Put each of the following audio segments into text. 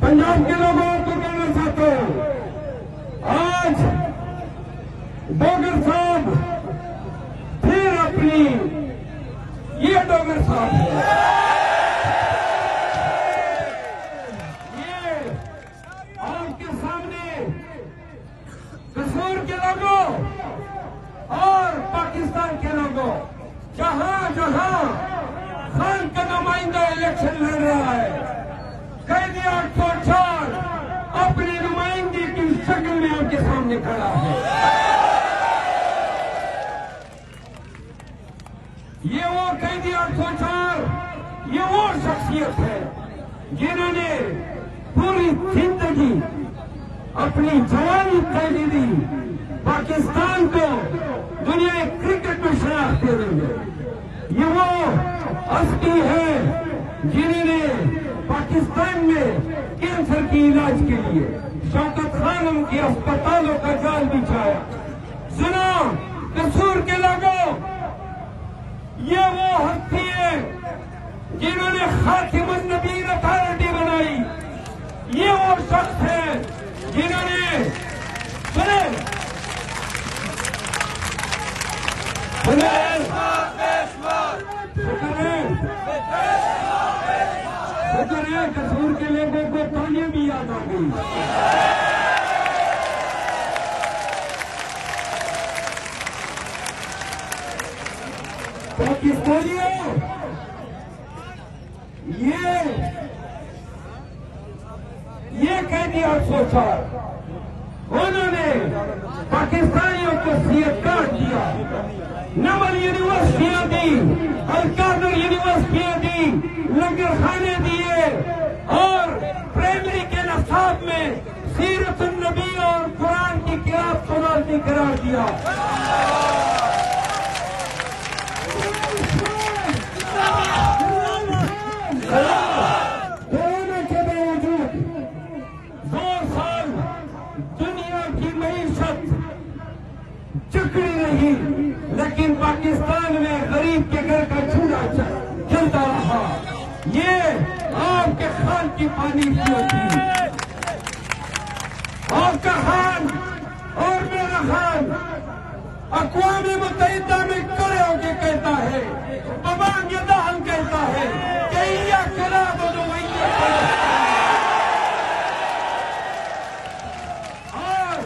पंजाब के लोगों को कहना चाहता हूं, आज डोगर साहब फिर अपनी, ये डोगर साहब है, ये आपके सामने कसूर के लोगों और पाकिस्तान के लोगों, जहां जहां खान का नुमाइंदा इलेक्शन लड़ रहा है, कैदी 804 अपनी नुमाइंदगी की शक्ल में आपके सामने खड़ा है। ये वो कैदी 804, ये वो शख्सियत है जिन्होंने पूरी जिंदगी अपनी जवानी पहली दी पाकिस्तान को दुनिया क्रिकेट में शनाख्त दे देंगे। ये वो हस्ती है जिन्होंने पाकिस्तान में कैंसर के इलाज के लिए शौकत खानम के अस्पतालों का जाल बिछाया। सुनो कसूर के लोगों, ये वो हस्ती है जिन्होंने खातिमुन नबीय्यीन अथॉरिटी बनाई। ये वो शख्स है जिन्होंने सुने कसूर के लोगों को तालियां भी याद आ गई। पाकिस्तानियों, ये कैदी 804 उन्होंने पाकिस्तानियों को सीएट काट दिया, नमल यूनिवर्सिटियां दी, अलकादर यूनिवर्सिटियां दी, लंगर खाने दिए और प्राइमरी के नसाब में सीरतुन नबी और कुरान की किताब सुनाती करार दिया। कोरोना के बावजूद 2 साल दुनिया की मईशत चकड़ी रही, लेकिन पाकिस्तान में गरीब के घर का चूल्हा चलता रहा। ये आपके खान की पानी की होती, आपका खान और मेरा खान अक़वाम मुत्तहिदा में खड़े होकर कहता है, बबांग दाहन कहता है कि या खराब हो तो वही और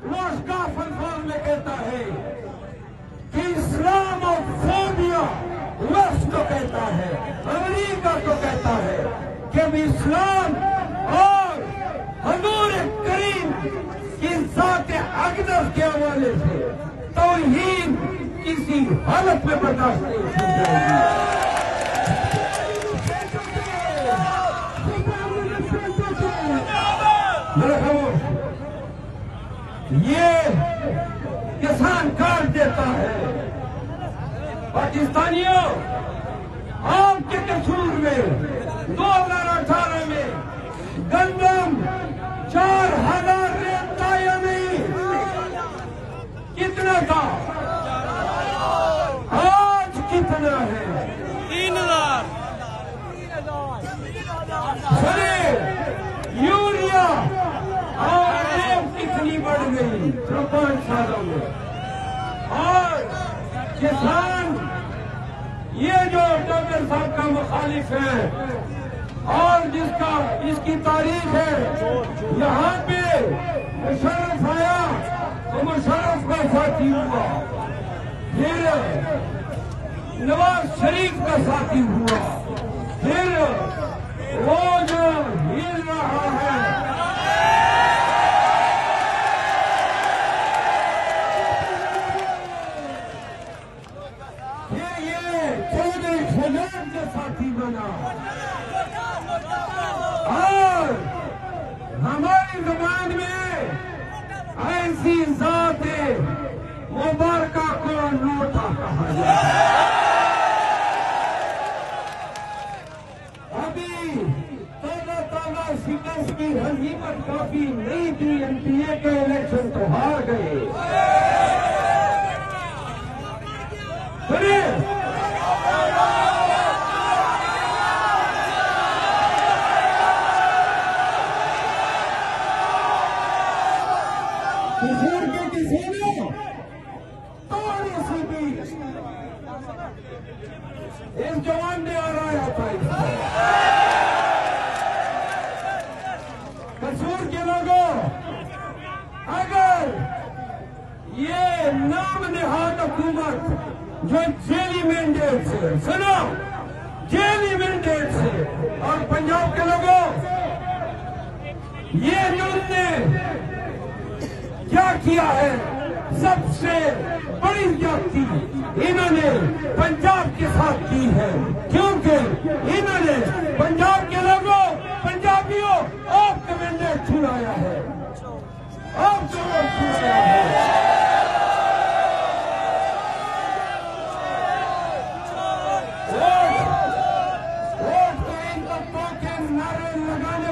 रोजगार फलफाल में कहता है कि इस्लाम और फोबिया वेस्ट को कहता है, अमेरिका को कहता है कि इस्लाम और हजूर करीम की ज़ात अक़दस के हवाले से तौहीद किसी हालत में बर्दाश्त नहीं की जाएगी। ये किसान काट देता है। पाकिस्तानियों, आपके कसूर में 2018 में गंदम 4000 रेता या नहीं, कितना था? आज कितना है? 3000। सुने, यूरिया और रेत कितनी बढ़ गई 5 सालों में। और किसान, ये जो डॉक्टर साहब का मुखालिफ है और जिसका इसकी तारीख है, यहाँ पे मुशर्रफ आया तो मुशर्रफ का साथी हुआ, फिर नवाज शरीफ का साथी हुआ, फिर वो जो हिल रहा है के साथी बना। और हमारी जुबान में ऐसी जात मुबारका को नोटा कहा जाए। अभी ताजा शिकस्त की गनीमत काफी नहीं थी, एनडीए के इलेक्शन तो हार गए। जो जेली मैंडेट से, सुनो, जेली मैंडेट से, और पंजाब के लोगों, ये इन्होंने क्या किया है, सबसे बड़ी ज्यादती इन्होंने पंजाब के साथ की है, क्योंकि इन्होंने पंजाब के लोगों, पंजाबियों, आपका मैंडेट छुड़ाया है, आपका वोट छुड़ाया है। वोट तो इन तत्वों के नारे लगाने